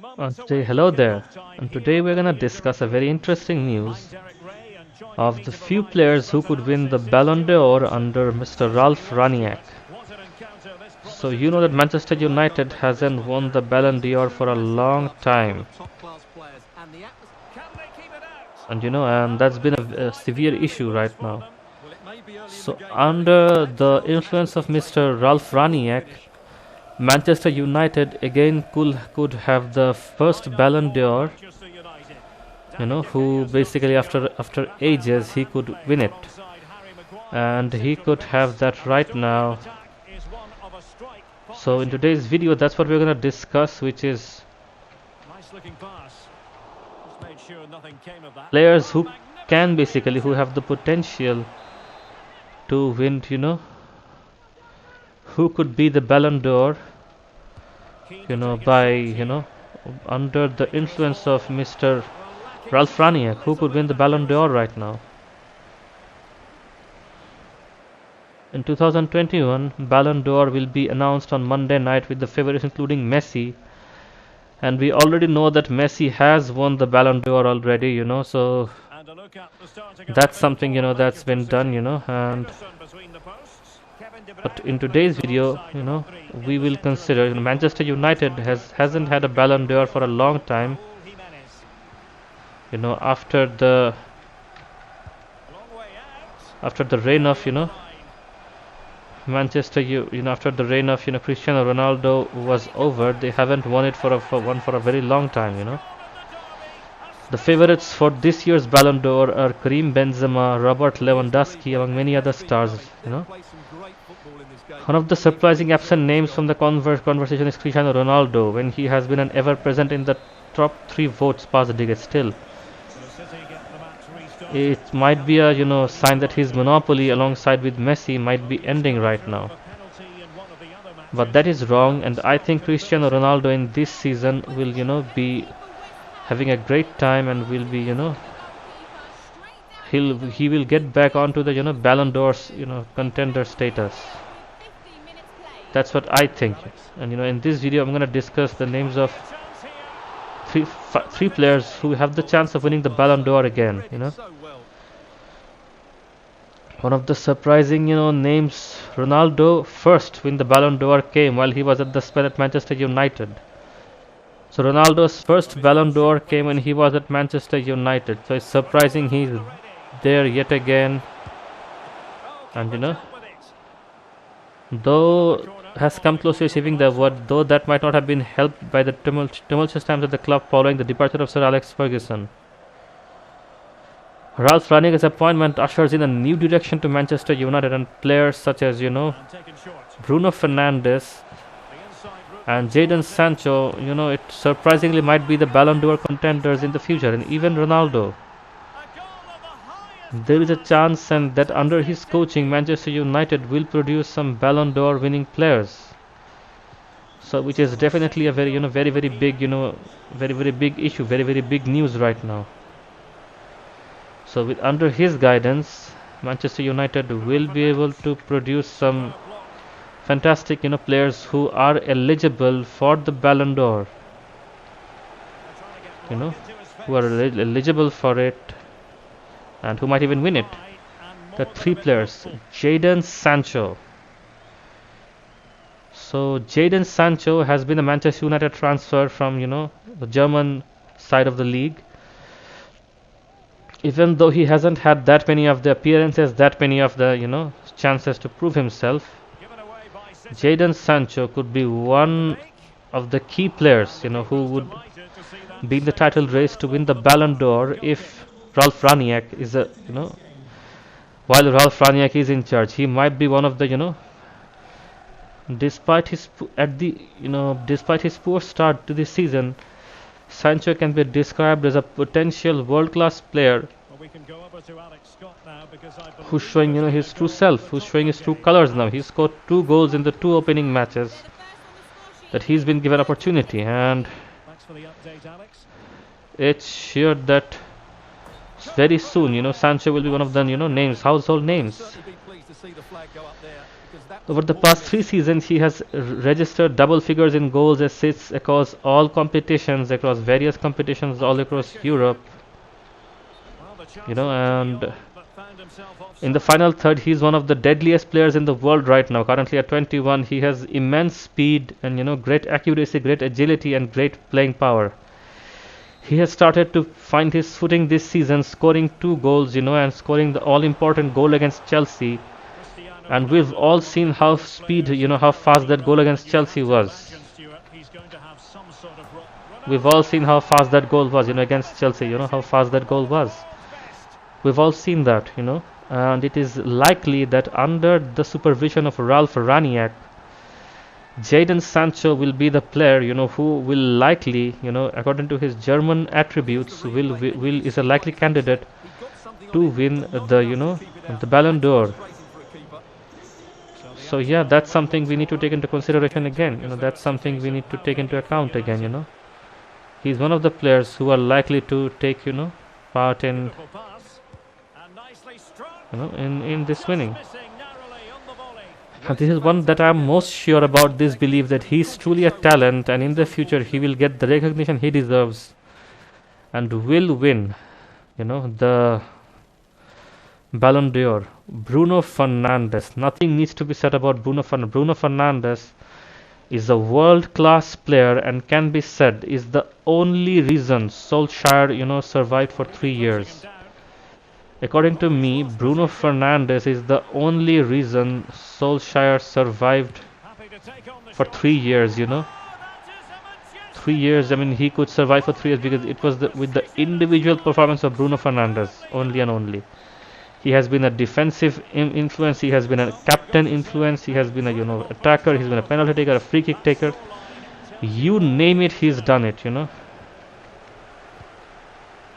Hello there, and today we're gonna discuss a very interesting news of the few players who could win the Ballon d'Or under Mr. Ralf Rangnick. So you know that Manchester United hasn't won the Ballon d'Or for a long time, and that's been a severe issue right now. So under the influence of Mr. Ralf Rangnick, Manchester United again could have the first Ballon d'Or, who basically after ages he could win it, and he could have that right now. So in today's video, that's what we're going to discuss, which is players who have the potential to win, who could be the Ballon d'Or, by under the influence of Mr. Ralf Rangnick, who could win the Ballon d'Or right now. In 2021, Ballon d'Or will be announced on Monday night with the favorites including Messi, and we already know that Messi has won the Ballon d'Or already, so that's something, that's been done, and but in today's video, we will consider Manchester United hasn't had a Ballon d'Or for a long time. After the reign of after the reign of Cristiano Ronaldo was over, they haven't won it for a very long time. The favorites for this year's Ballon d'Or are Karim Benzema, Robert Lewandowski, among many other stars. One of the surprising absent names from the conversation is Cristiano Ronaldo, when he has been an ever-present in the top 3 votes past decade. Still, it might be a sign that his monopoly alongside with Messi might be ending right now. But that is wrong, and I think Cristiano Ronaldo in this season will be having a great time, and will be he will get back onto the Ballon d'Or's contender status. That's what I think. And in this video I'm going to discuss the names of three players who have the chance of winning the Ballon d'Or again. One of the surprising names, Ronaldo first win the Ballon d'Or came while he was at the spell at Manchester United. So Ronaldo's first Ballon d'Or came when he was at Manchester United. So it's surprising he's there yet again. And though has come close to achieving the award, though that might not have been helped by the tumultuous times at the club following the departure of Sir Alex Ferguson. Ralf Rangnick's appointment ushers in a new direction to Manchester United, and players such as Bruno Fernandez and Jadon Sancho, it surprisingly might be the Ballon d'Or contenders in the future, and even Ronaldo. There is a chance and that under his coaching, Manchester United will produce some Ballon d'Or winning players. So, which is definitely a very, very big, very big issue, very big news right now. So, with under his guidance, Manchester United will be able to produce some fantastic, players who are eligible for the Ballon d'Or. Who are eligible for it, and who might even win it. The 3 players. Jadon Sancho. So Jadon Sancho has been a Manchester United transfer from the German side of the league. Even though he hasn't had that many of the appearances, that many of the chances to prove himself, Jadon Sancho could be one of the key players who would be in the title race to win the Ballon d'Or if Ralf Rangnick is while Ralf Rangnick is in charge. He might be one of the despite his poor start to this season, Sancho can be described as a potential world-class player who's showing his true self, who's showing his true colors now. He scored 2 goals in the 2 opening matches that he's been given opportunity, and it's sure that very soon Sancho will be one of the names, household names. Over the past 3 seasons, he has registered double figures in goals, assists across all competitions, across various competitions all across Europe. And in the final third, he's one of the deadliest players in the world right now. Currently at 21, he has immense speed and great accuracy, great agility, and great playing power. He has started to find his footing this season, scoring 2 goals, and scoring the all-important goal against Chelsea. And we've all seen how how fast that goal against Chelsea was. We've all seen how fast that goal was, against Chelsea. How fast that goal was. We've all seen that, and it is likely that under the supervision of Ralf Rangnick, Jadon Sancho will be the player, who will likely, according to his German attributes, is a likely candidate to win the Ballon d'Or. So yeah, that's something we need to take into consideration again. That's something we need to take into account again. He's one of the players who are likely to take, part in, in this winning. This is one that I'm most sure about. This belief that he's truly a talent, and in the future he will get the recognition he deserves, and will win, the Ballon d'Or. Bruno Fernandez. Nothing needs to be said about Bruno Fernandez. Bruno Fernandez is a world-class player, and can be said is the only reason Solskjaer, survived for 3 years. According to me, Bruno Fernandez is the only reason Solskjaer survived for 3 years, 3 years, he could survive for 3 years because it was with the individual performance of Bruno Fernandez, only and only. He has been a defensive influence, he has been a captain influence, he has been a, attacker, he's been a penalty taker, a free kick taker. You name it, he's done it,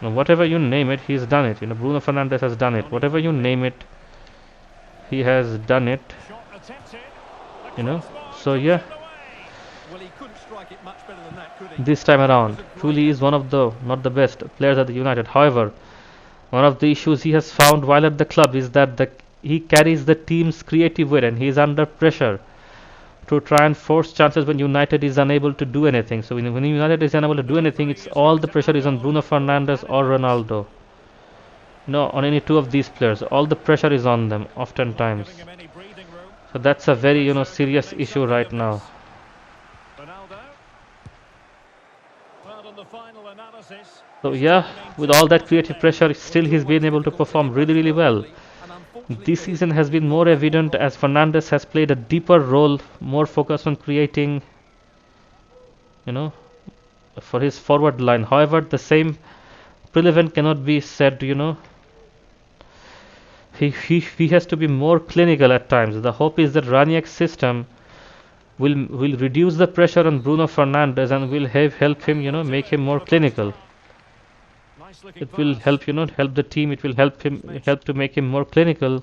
Whatever you name it, he's done it. Bruno Fernandez has done it. Whatever you name it, he has done it. So yeah, this time around, truly is one of the, not the best players at the United. However, one of the issues he has found while at the club is that he carries the team's creative weight, and he is under pressure to try and force chances when United is unable to do anything. So when United is unable to do anything, it's all the pressure is on Bruno Fernandes or Ronaldo. On any two of these players. All the pressure is on them, oftentimes. So that's a very, serious issue right now. So yeah, with all that creative pressure, still he's been able to perform really, really well. This season has been more evident as Fernandes has played a deeper role, more focused on creating, for his forward line. However, the same relevant cannot be said, he has to be more clinical at times. The hope is that Rangnick's system will reduce the pressure on Bruno Fernandes and will help him, make him more clinical. It will help, help the team. It will help to make him more clinical,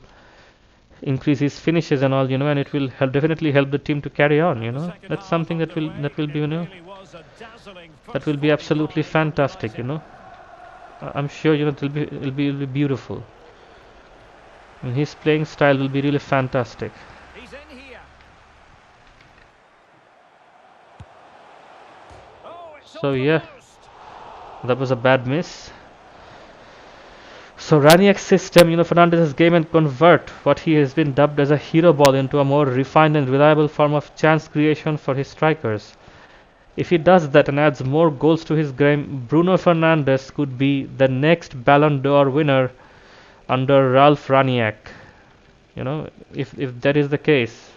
increase his finishes and all, and it will definitely help the team to carry on. That's something that will be, that will be absolutely fantastic. I'm sure, it'll be beautiful. And his playing style will be really fantastic. So yeah, that was a bad miss. So Rangnick's system, Fernandez's game, and convert what he has been dubbed as a hero ball into a more refined and reliable form of chance creation for his strikers. If he does that and adds more goals to his game, Bruno Fernandes could be the next Ballon d'Or winner under Ralf Rangnick. If that is the case,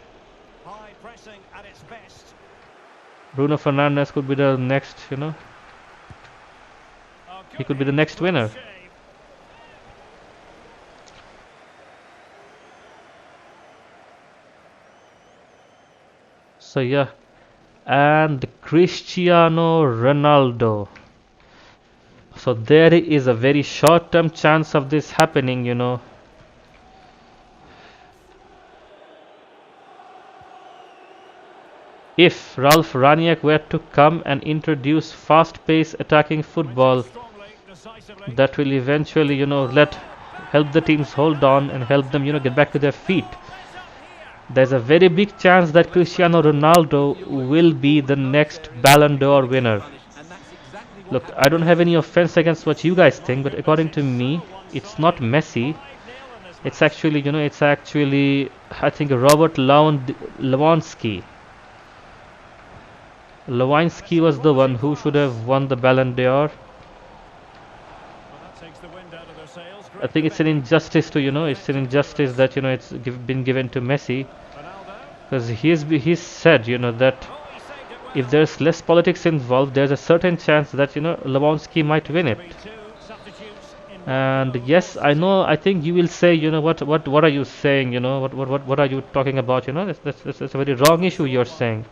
Bruno Fernandes could be the next, he could be the next winner. So yeah, and Cristiano Ronaldo. So there is a very short-term chance of this happening, If Ralf Rangnick were to come and introduce fast-paced attacking football, that will eventually, help the teams hold on and help them, get back to their feet. there's a very big chance that Cristiano Ronaldo will be the next Ballon d'Or winner. Look, I don't have any offense against what you guys think, but according to me, it's not Messi. It's actually, I think Robert Lewandowski. Lewandowski was the one who should have won the Ballon d'Or. I think it's an injustice to, it's an injustice that, it's been given to Messi. Because he's said, that if there's less politics involved, there's a certain chance that, Lewandowski might win it. And yes, I think you will say, what are you saying, what are you talking about, that's a very wrong issue you're saying.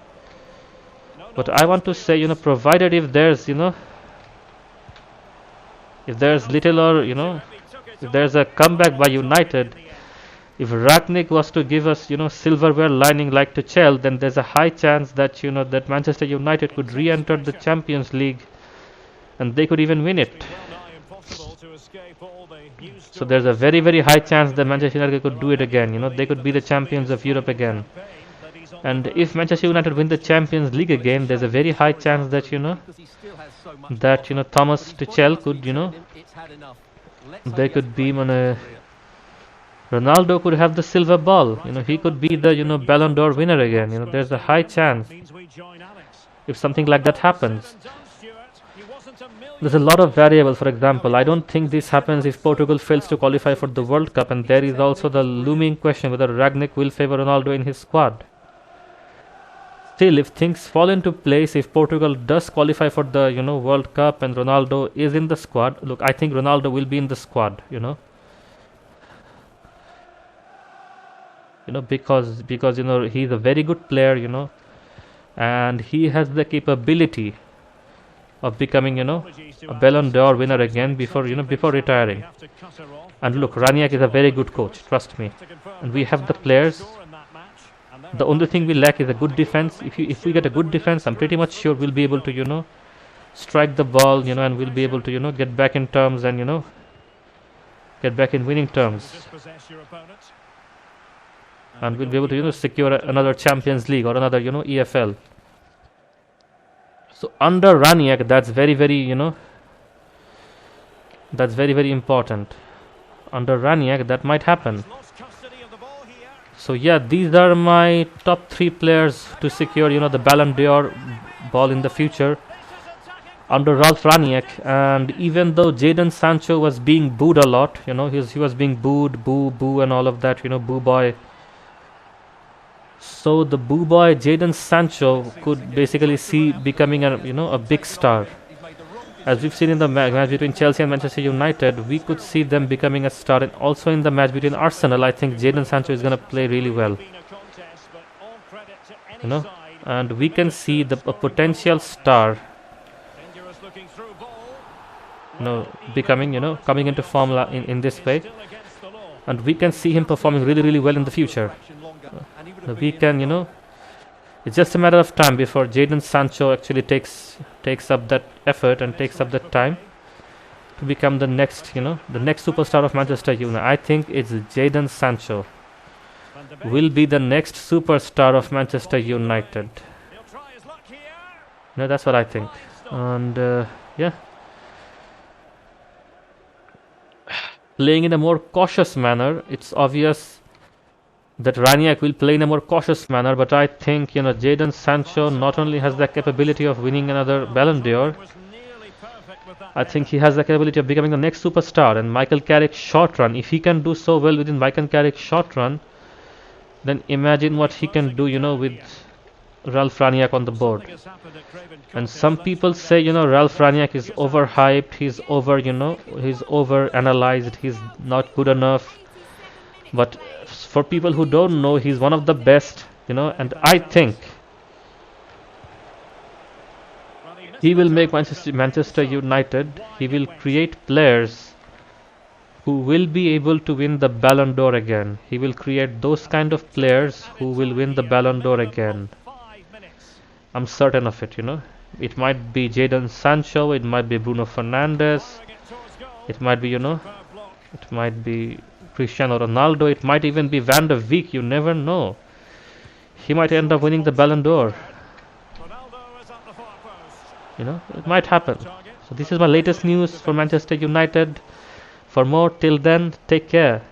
But I want to say, provided if there's, if there's little or, if there's a comeback by United, if Ragnick was to give us, silverware lining like Tuchel, then there's a high chance that, that Manchester United could re-enter the Champions League and they could even win it. So there's a very, very high chance that Manchester United could do it again. They could be the champions of Europe again. And if Manchester United win the Champions League again, there's a very high chance that, Thomas Tuchel could, they could be Ronaldo could have the silver ball. He could be the, Ballon d'Or winner again. There's a high chance if something like that happens. There's a lot of variables. For example, I don't think this happens if Portugal fails to qualify for the World Cup, and there is also the looming question whether Ragnick will favor Ronaldo in his squad. Still, if things fall into place, if Portugal does qualify for the World Cup and Ronaldo is in the squad, look, I think Ronaldo will be in the squad. Because he's a very good player, and he has the capability of becoming, a Ballon d'Or winner again before retiring. And look, Rangnick is a very good coach, trust me. And we have the players. The only thing we lack is a good defense. If we get a good defense, I'm pretty much sure we'll be able to, strike the ball, and we'll be able to, get back in terms and, get back in winning terms. And we'll be able to, secure another Champions League or another, EFL. So under Rangnick, that's very, very, that's very, very important. Under Rangnick, that might happen. So yeah, these are my top 3 players to secure, the Ballon d'Or ball in the future under Ralf Rangnick. And even though Jadon Sancho was being booed a lot, he was being booed, boo, and all of that, boo boy. So the boo boy Jadon Sancho could basically see becoming a big star. As we've seen in the match between Chelsea and Manchester United, we could see them becoming a star. And also in the match between Arsenal, I think Jadon Sancho is going to play really well. And we can see a potential star, becoming, coming into form in this way. And we can see him performing really, really well in the future. We can, it's just a matter of time before Jadon Sancho actually takes up that effort and takes up that time to become the next, the next superstar of Manchester United. I think it's Jadon Sancho will be the next superstar of Manchester United. That's what I think. And yeah, playing in a more cautious manner, it's obvious that Rangnick will play in a more cautious manner, but I think Jadon Sancho not only has the capability of winning another Ballon d'Or, I think he has the capability of becoming the next superstar. And Michael Carrick's short run, if he can do so well within Michael Carrick's short run, then imagine what he can do with Ralf Rangnick on the board. And some people say Ralf Rangnick is overhyped, he's over-analyzed, he's not good enough. But for people who don't know, he's one of the best, and I think he will make Manchester United, he will create players who will be able to win the Ballon d'Or again. He will create those kind of players who will win the Ballon d'Or again. I'm certain of it, It might be Jadon Sancho, it might be Bruno Fernandez, it might be, it might be Cristiano Ronaldo, it might even be Van der Beek, you never know. he might end up winning the Ballon d'Or. You know, it might happen. So this is my latest news for Manchester United. For more, till then, take care.